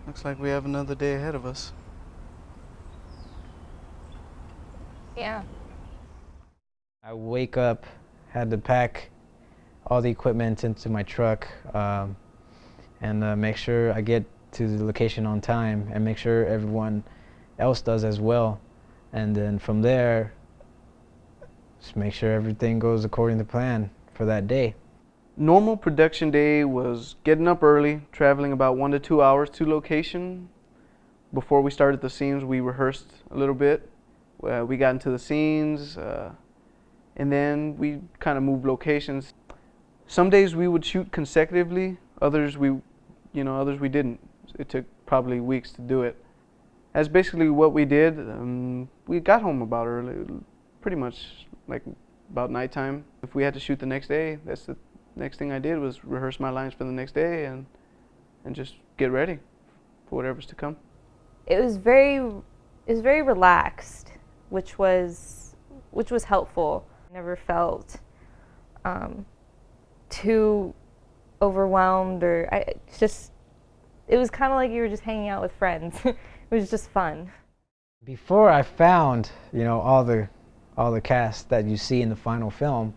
Looks like we have another day ahead of us. Yeah. I wake up, had to pack all the equipment into my truck, and make sure I get to the location on time, and make sure everyone else does as well. And then from there, just make sure everything goes according to plan for that day. Normal production day was getting up early, traveling about 1 to 2 hours to location. Before we started the scenes, we rehearsed a little bit. We got into the scenes, and then we kind of moved locations. Some days we would shoot consecutively, others we didn't. It took probably weeks to do it. That's basically what we did. We got home about early, pretty much like about nighttime. If we had to shoot the next day, that's the next thing I did was rehearse my lines for the next day and just get ready for whatever's to come. It was very relaxed, which was helpful. I never felt too overwhelmed it was kind of like you were just hanging out with friends. It was just fun. Before I found, all the cast that you see in the final film,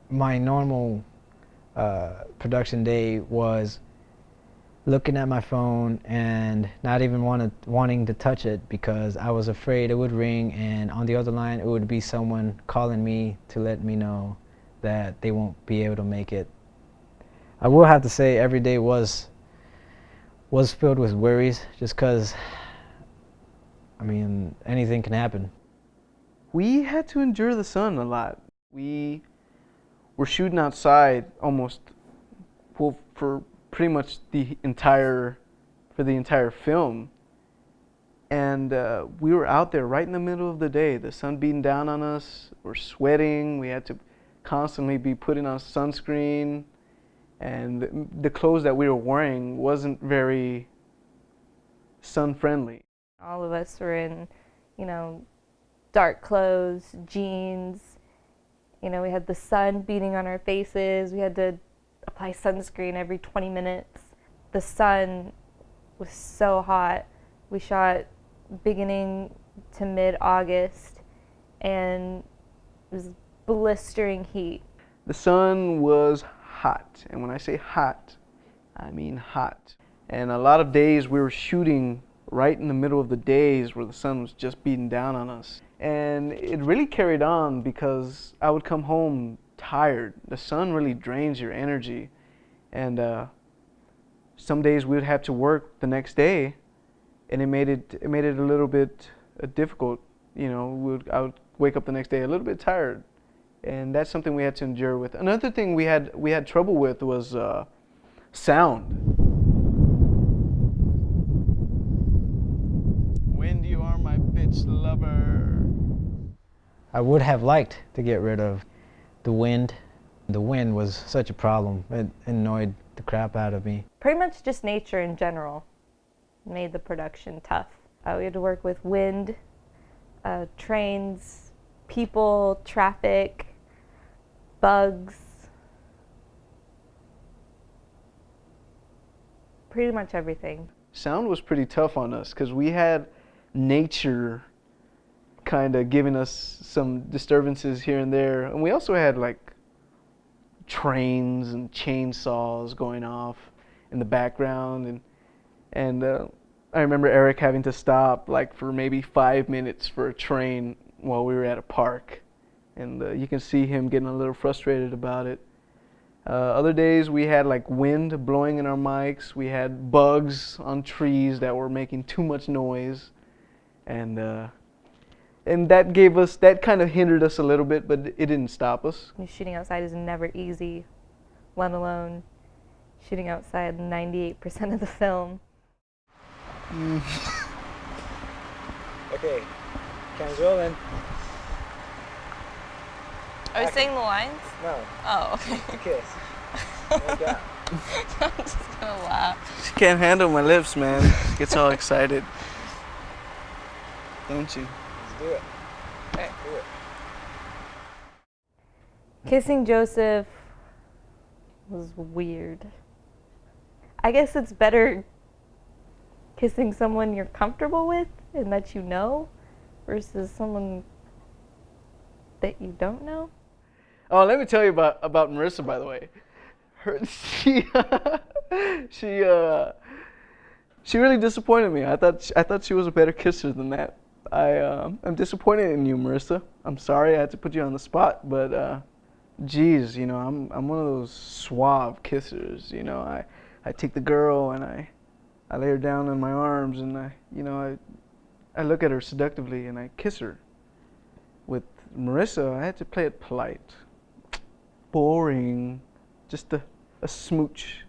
my normal production day was looking at my phone and not even wanting to touch it because I was afraid it would ring, and on the other line it would be someone calling me to let me know that they won't be able to make it. I will have to say every day was filled with worries, just because, anything can happen. We had to endure the sun a lot. We were shooting outside almost for pretty much the entire film, and we were out there right in the middle of the day. The sun beating down on us. We're sweating. We had to constantly be putting on sunscreen, and the clothes that we were wearing wasn't very sun friendly. All of us were in, dark clothes, jeans. We had the sun beating on our faces. We had to apply sunscreen every 20 minutes. The sun was so hot. We shot beginning to mid-August, and it was blistering heat. The sun was hot, and when I say hot, I mean hot. And a lot of days we were shooting right in the middle of the days where the sun was just beating down on us. And it really carried on because I would come home tired. The sun really drains your energy, and some days we would have to work the next day, and it made it a little bit difficult. I would wake up the next day a little bit tired, and that's something we had to endure with. Another thing we had trouble with was sound. Wind, you are my bitch lover. I would have liked to get rid of the wind. The wind was such a problem. It annoyed the crap out of me. Pretty much just nature in general made the production tough. We had to work with wind, trains, people, traffic, bugs. Pretty much everything. Sound was pretty tough on us because we had nature kind of giving us some disturbances here and there, and we also had like trains and chainsaws going off in the background, and I remember Eric having to stop like for maybe 5 minutes for a train while we were at a park, and you can see him getting a little frustrated about it. Other days we had like wind blowing in our mics. We had bugs on trees that were making too much noise, and that kind of hindered us a little bit, but it didn't stop us. Shooting outside is never easy, let alone shooting outside 98% of the film. Okay, camera's rolling. Are you saying the lines? No. Oh, okay. Kiss. Like that. I'm just gonna laugh. She can't handle my lips, man. Gets all excited. Don't you? Let's do it. Okay. Do it. Kissing Joseph was weird. I guess it's better kissing someone you're comfortable with and that you know versus someone that you don't know. Oh, let me tell you about Marissa, by the way. She she really disappointed me. I thought she was a better kisser than that. I'm disappointed in you, Marissa. I'm sorry I had to put you on the spot, but geez, you know, I'm one of those suave kissers. You know, I take the girl and I lay her down in my arms and I look at her seductively and I kiss her. With Marissa, I had to play it polite. Boring. Just a smooch.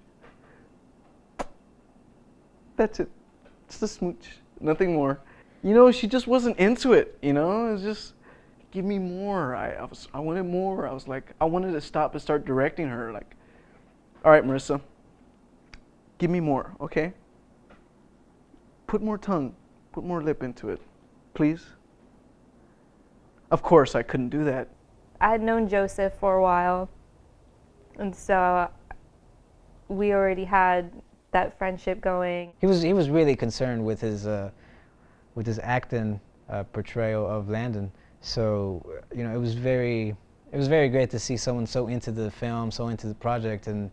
That's it. Just a smooch. Nothing more. You know, she just wasn't into it, you know? It was just, give me more. I wanted more. I was like, I wanted to stop and start directing her. Like, all right, Marissa, give me more, okay? Put more tongue. Put more lip into it, please. Of course, I couldn't do that. I had known Joseph for a while, and so we already had that friendship going. He was really concerned with his acting portrayal of Landon. So you know, it was very great to see someone so into the film, so into the project, and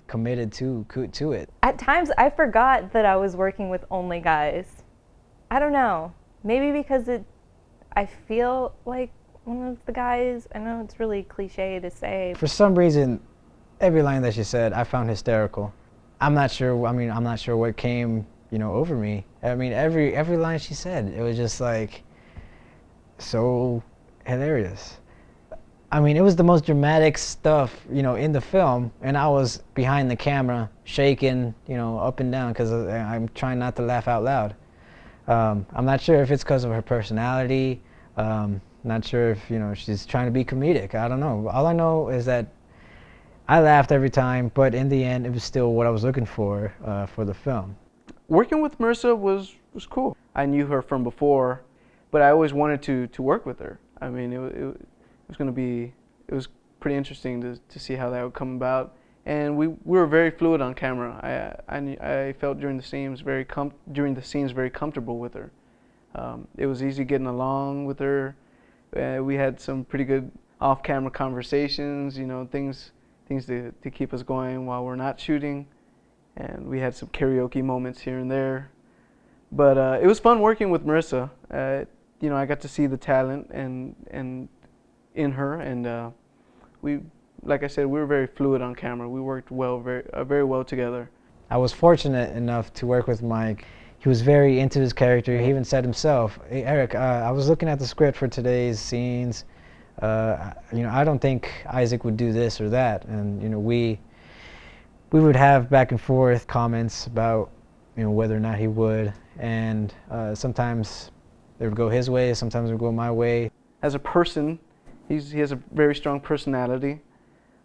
committed to it. At times, I forgot that I was working with only guys. I don't know. Maybe because I feel like one of the guys. I know it's really cliche to say. For some reason, every line that she said, I found hysterical. I'm not sure. I mean, I'm not sure what came, you know, over me. I mean, every line she said, it was just like so hilarious. I mean, it was the most dramatic stuff, you know, in the film, and I was behind the camera, shaking, you know, up and down because I'm trying not to laugh out loud. I'm not sure if it's because of her personality. Not sure if, you know, she's trying to be comedic. I don't know. All I know is that I laughed every time, but in the end, it was still what I was looking for the film. Working with Marissa was cool. I knew her from before, but I always wanted to work with her. I mean, it was pretty interesting to see how that would come about. And we were very fluid on camera. I felt during the scenes very comfortable with her. It was easy getting along with her. We had some pretty good off-camera conversations, you know, things to keep us going while we're not shooting. And we had some karaoke moments here and there. But it was fun working with Marissa. You know, I got to see the talent and in her, and like I said, we were very fluid on camera. We worked very well together. I was fortunate enough to work with Mike. He was very into his character. He even said himself, "Hey, Eric, I was looking at the script for today's scenes. You know, I don't think Isaac would do this or that." And you know, we would have back and forth comments about, you know, whether or not he would. And sometimes it would go his way, sometimes it would go my way. As a person, he has a very strong personality,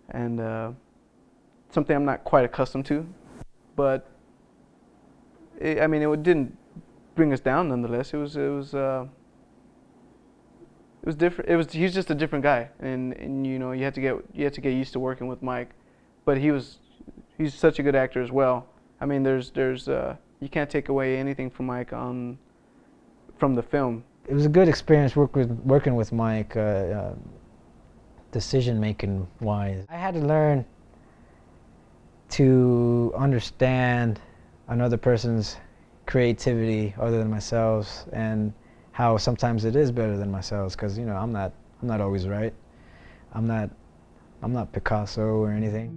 and something I'm not quite accustomed to. But I mean, it didn't bring us down. Nonetheless, it was different. He's just a different guy, and you know, you had to get used to working with Mike. But he's such a good actor as well. I mean, there's you can't take away anything from Mike from the film. It was a good experience working with Mike, decision-making wise. I had to learn to understand another person's creativity other than myself, and how sometimes it is better than myself, because you know, I'm not always right. I'm not Picasso or anything.